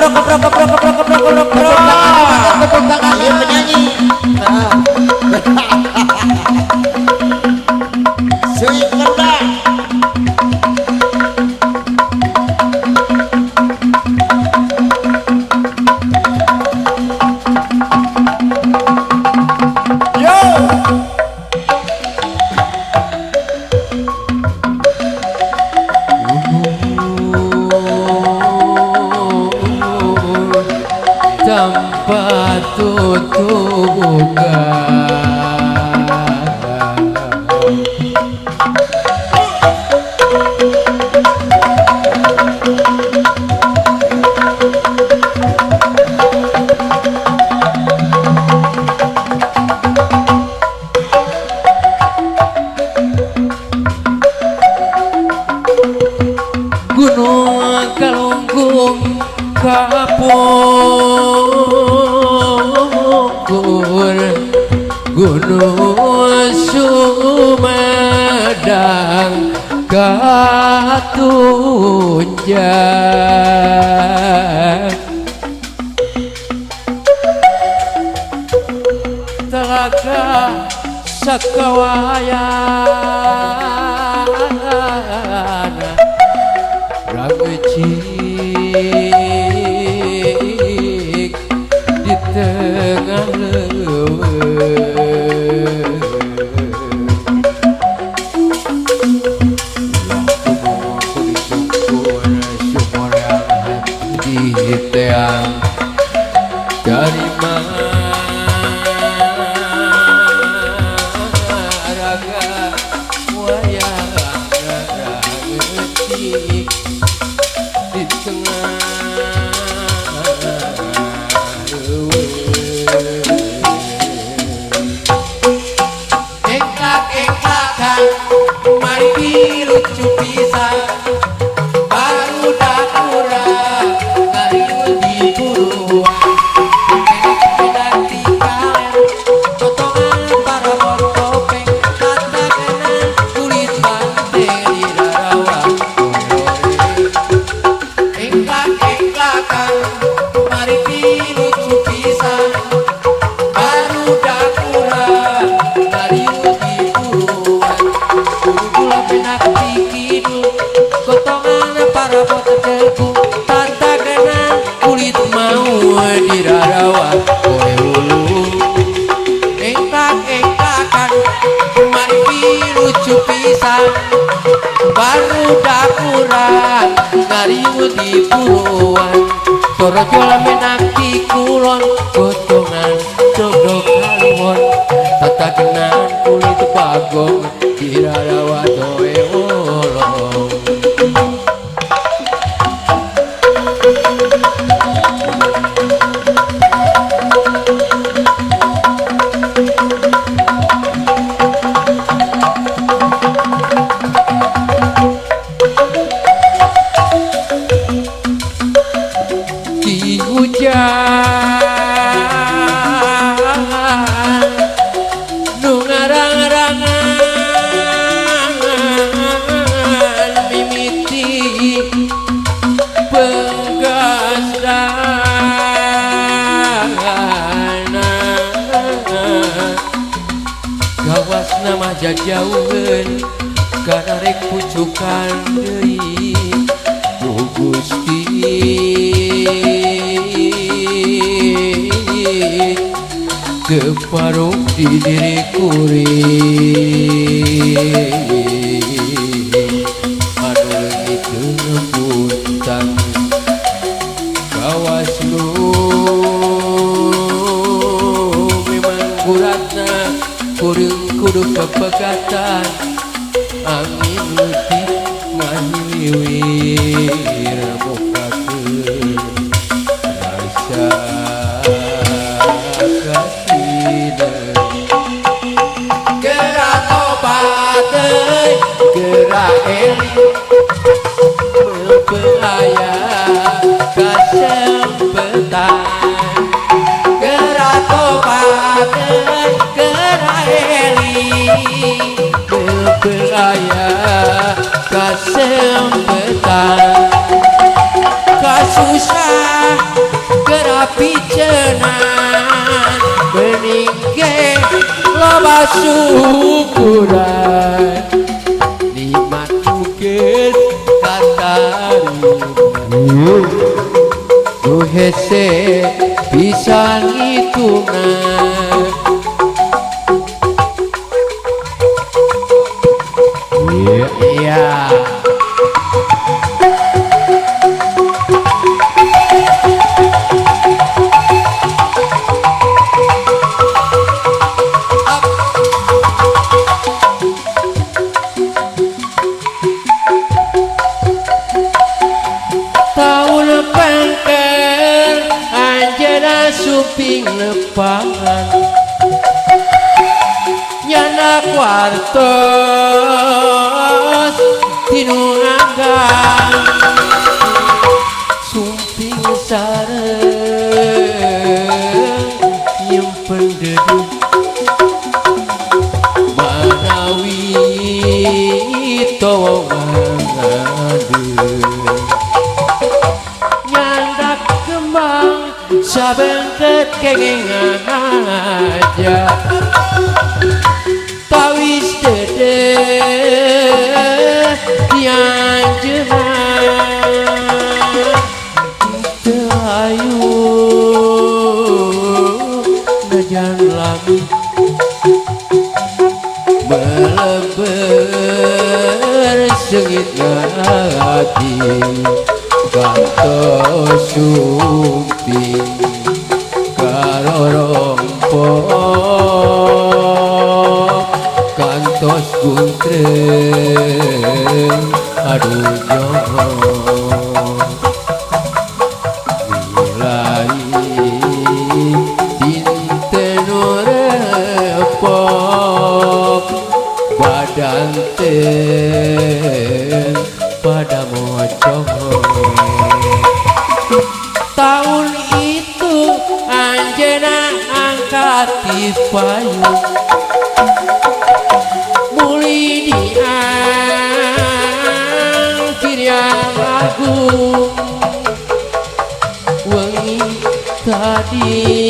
Tepuk tangan ya penyanyi. Sweet Kendang. Tanpa tutukan Gunung Galunggung kapungkur Gunung Sumedang katunjang Telaga Sakawayan Rangecik di tengah leuweung sumur yang di teang dari raga wayang rangecik di tengah Eklak-eklakan mari lucu pisan baru dakura dari di buruan nanti kalian potongan para topeng tanda kena kulit bante di darawan Eklak-eklakan mari lucu pisan baru dakura dari di buruan gula penak dikidul kotongan para poteku tanda kena kulit mau di darawan oleh hulu eklak-eklakan mari lucu pisan baru dakuran dari di buruan toro jual menak di kulon potongan codok kaliwon tata kenan kulit bagong di darawan doe olong di hujan nu ngarang-rangan mimiti penggasana gawas nama jajauhan karena rek pucukan deui Duh Gusti keparuk di diriku anu leungit nepuntan kawas lu memang guratna kuring kudu pepegatan angin letih ngahiliwir mukakeun rasa gerak obat gerak eling berbahaya kesempetan gerak obat gerak eling berbahaya kesempetan beningke loba syukuran nikmat mungkin katarima ku hese pisan hitungan iya tahun pengker anjena suping lepangan nyana kuartos tinungan suping sareng nyimpen deduk manawi towo mangadu nyandak kembang sabengket kengengan aja tawis dede dianjeman terayu najan lami meleber sengit hati kantos sumping karorompok kantos guntreng aduh nyong nilai dinten repok badan ten pada mocong tahun itu anjena angkat di payung muli diangkir yang agung wengi tadi